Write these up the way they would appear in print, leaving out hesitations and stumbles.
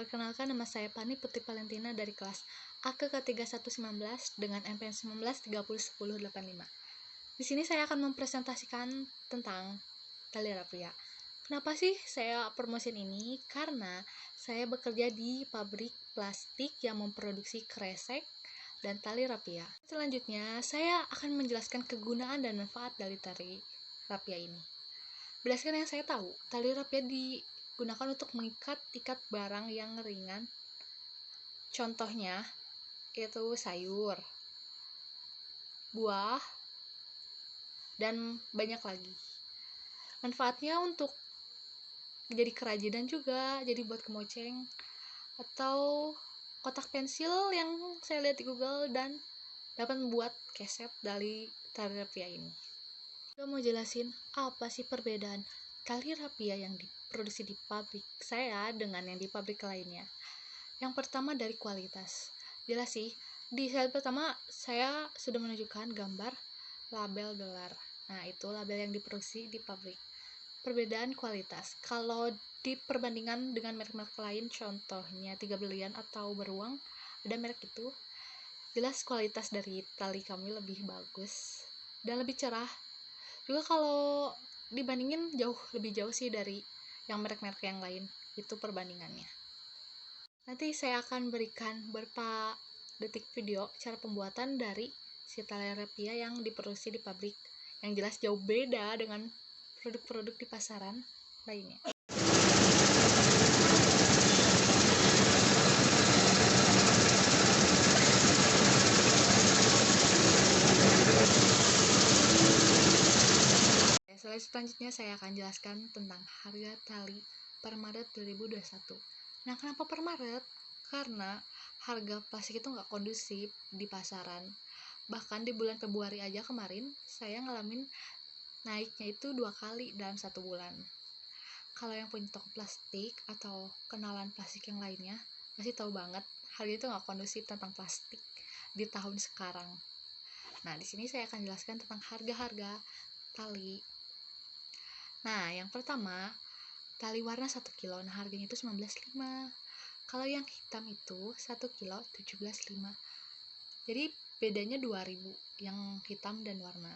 Perkenalkan, nama saya Pani Putri Valentina dari kelas AK-K3119 dengan MPN 19301085. Di sini saya akan mempresentasikan tentang tali rapia. Kenapa sih saya promosiin ini? Karena saya bekerja di pabrik plastik yang memproduksi kresek dan tali rapia. Selanjutnya, saya akan menjelaskan kegunaan dan manfaat dari tali rapia ini. Berdasarkan yang saya tahu, tali rapia digunakan untuk mengikat barang yang ringan. Contohnya, itu sayur, buah, dan banyak lagi. Manfaatnya untuk jadi kerajinan juga, jadi buat kemoceng, atau kotak pensil yang saya lihat di Google, dan dapat membuat keset dari tali rapia ini. Saya mau jelasin apa sih perbedaan tali rapia yang diproduksi di pabrik saya dengan yang di pabrik lainnya. Yang pertama dari kualitas. Jelas sih, di slide pertama saya sudah menunjukkan gambar label gelar. Nah, itu label yang diproduksi di pabrik. Perbedaan kualitas. Kalau diperbandingkan dengan merek-merek lain, contohnya Tiga Brilian atau Beruang, ada merek itu, jelas kualitas dari tali kami lebih bagus dan lebih cerah. Juga kalau dibandingin lebih jauh sih dari yang merek-merek yang lain, itu perbandingannya. Nanti saya akan berikan beberapa detik video cara pembuatan dari si tali rapia yang diproduksi di pabrik, yang jelas jauh beda dengan produk-produk di pasaran lainnya. Slide selanjutnya saya akan jelaskan tentang harga tali per Maret 2021. Nah, kenapa per Maret? Karena harga plastik itu nggak kondusif di pasaran. Bahkan di bulan Februari aja kemarin, saya ngalamin naiknya itu 2 kali dalam 1 bulan. Kalau yang punya toko plastik atau kenalan plastik yang lainnya, pasti tahu banget harga itu nggak kondusif tentang plastik di tahun sekarang. Nah, di sini saya akan jelaskan tentang harga-harga tali. Nah, yang pertama, tali warna 1 kilo, nah harganya itu 19,5. Kalau yang hitam itu 1 kilo 17,5. Jadi bedanya 2.000 yang hitam dan warna.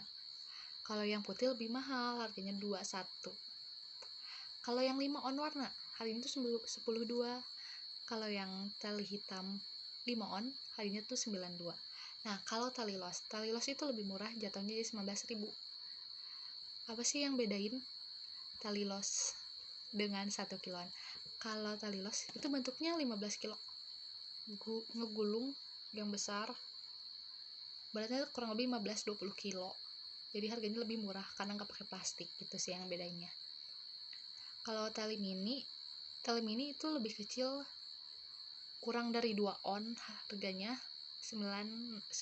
Kalau yang putih lebih mahal, harganya 21. Kalau yang 5 on warna, harganya itu 10,2. Kalau yang tali hitam 5 on, harganya itu 92. Nah, kalau tali los itu lebih murah, jatuhnya jadi 19.000. Apa sih yang bedain tali los dengan 1 kiloan? Kalau tali los itu bentuknya 15 kilo ngegulung yang besar, beratnya kurang lebih 15-20 kilo, jadi harganya lebih murah karena nggak pakai plastik. Gitu sih yang bedanya. Kalau tali mini itu lebih kecil, kurang dari 2 on, harganya 960.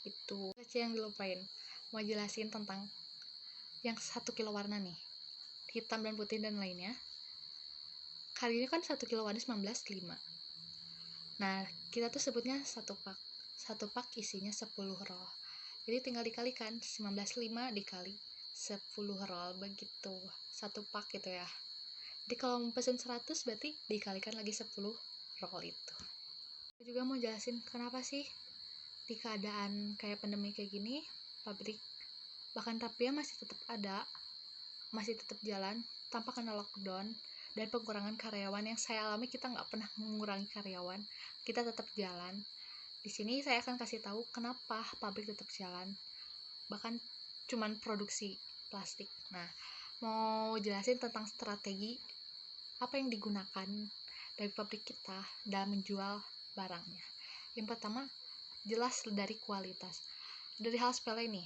Itu aja yang dilupain. Mau jelasin tentang yang 1 kilo warna nih, hitam dan putih dan lainnya. Harganya kan 1 kilo warna 19,5. Nah, kita tuh sebutnya 1 pak. 1 pak isinya 10 roll. Jadi tinggal dikalikan 19,5 dikali 10 roll, begitu. 1 pak gitu ya. Jadi kalau mau pesen 100 berarti dikalikan lagi 10 roll itu. Saya juga mau jelasin kenapa sih di keadaan kayak pandemi kayak gini, pabrik bahkan rapia masih tetap ada, masih tetap jalan tanpa kena lockdown dan pengurangan karyawan. Yang saya alami, kita nggak pernah mengurangi karyawan, kita tetap jalan. Di sini saya akan kasih tahu kenapa pabrik tetap jalan, bahkan cuman produksi plastik. Nah, mau jelasin tentang strategi apa yang digunakan dari pabrik kita dalam menjual barangnya. Yang pertama, jelas dari kualitas. Dari hal sepele nih,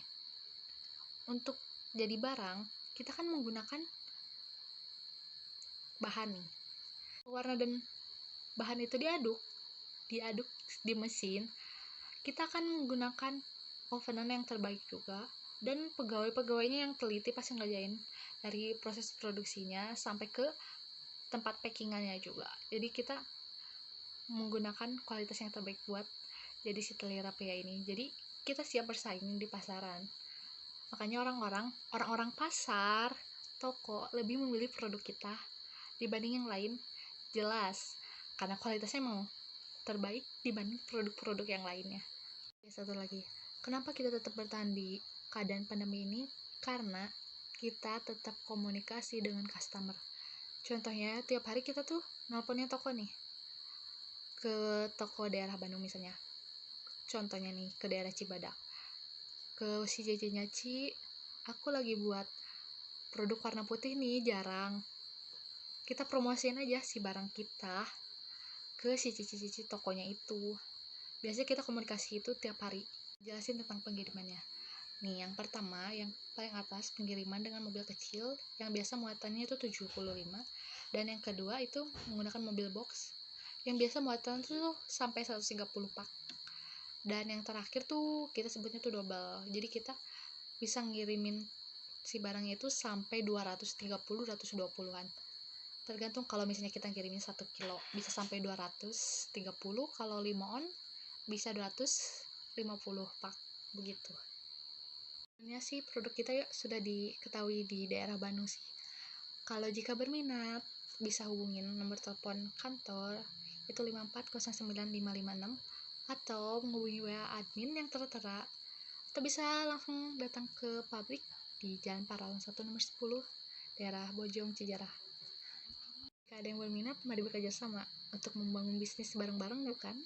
untuk jadi barang, kita kan menggunakan bahan nih. Warna dan bahan itu diaduk di mesin. Kita akan menggunakan ovenan yang terbaik juga, dan pegawai-pegawainya yang teliti pasti ngerjain dari proses produksinya sampai ke tempat packingannya juga. Jadi kita menggunakan kualitas yang terbaik buat jadi si tali rapia ini. Jadi kita siap bersaing di pasaran. Makanya orang-orang pasar, toko lebih memilih produk kita dibanding yang lain Jelas, karena kualitasnya mau terbaik dibanding produk-produk yang lainnya. Satu lagi, kenapa kita tetap bertahan di keadaan pandemi ini? Karena kita tetap komunikasi dengan customer. Contohnya, tiap hari kita tuh nelponnya toko nih, ke toko daerah Bandung misalnya. Contohnya nih, ke daerah Cibadak. Ke si Cicinya, Ci, aku lagi buat produk warna putih nih, jarang. Kita promosiin aja si barang kita ke si cici-cici tokonya itu. Biasanya kita komunikasi itu tiap hari. Jelasin tentang pengirimannya. Nih, yang pertama, yang paling atas, pengiriman dengan mobil kecil, yang biasa muatannya itu 75, dan yang kedua itu menggunakan mobil box, yang biasa muatan tuh sampai 130 pak. Dan yang terakhir tuh, kita sebutnya tuh double, jadi kita bisa ngirimin si barangnya itu sampai 230-220-an. Tergantung, kalau misalnya kita ngirimin 1 kilo, bisa sampai 230, kalau 5 on, bisa 250 pak, begitu. Sebenarnya sih produk kita sudah diketahui di daerah Bandung sih. Kalau jika berminat, bisa hubungin nomor telepon kantor itu 54095556 atau menghubungi WA admin yang tertera, atau bisa langsung datang ke pabrik di Jalan Parawan 1 nomor 10 daerah Bojong Cijarah. Jika ada yang berminat, mari bekerja sama untuk membangun bisnis bareng-bareng, bukan?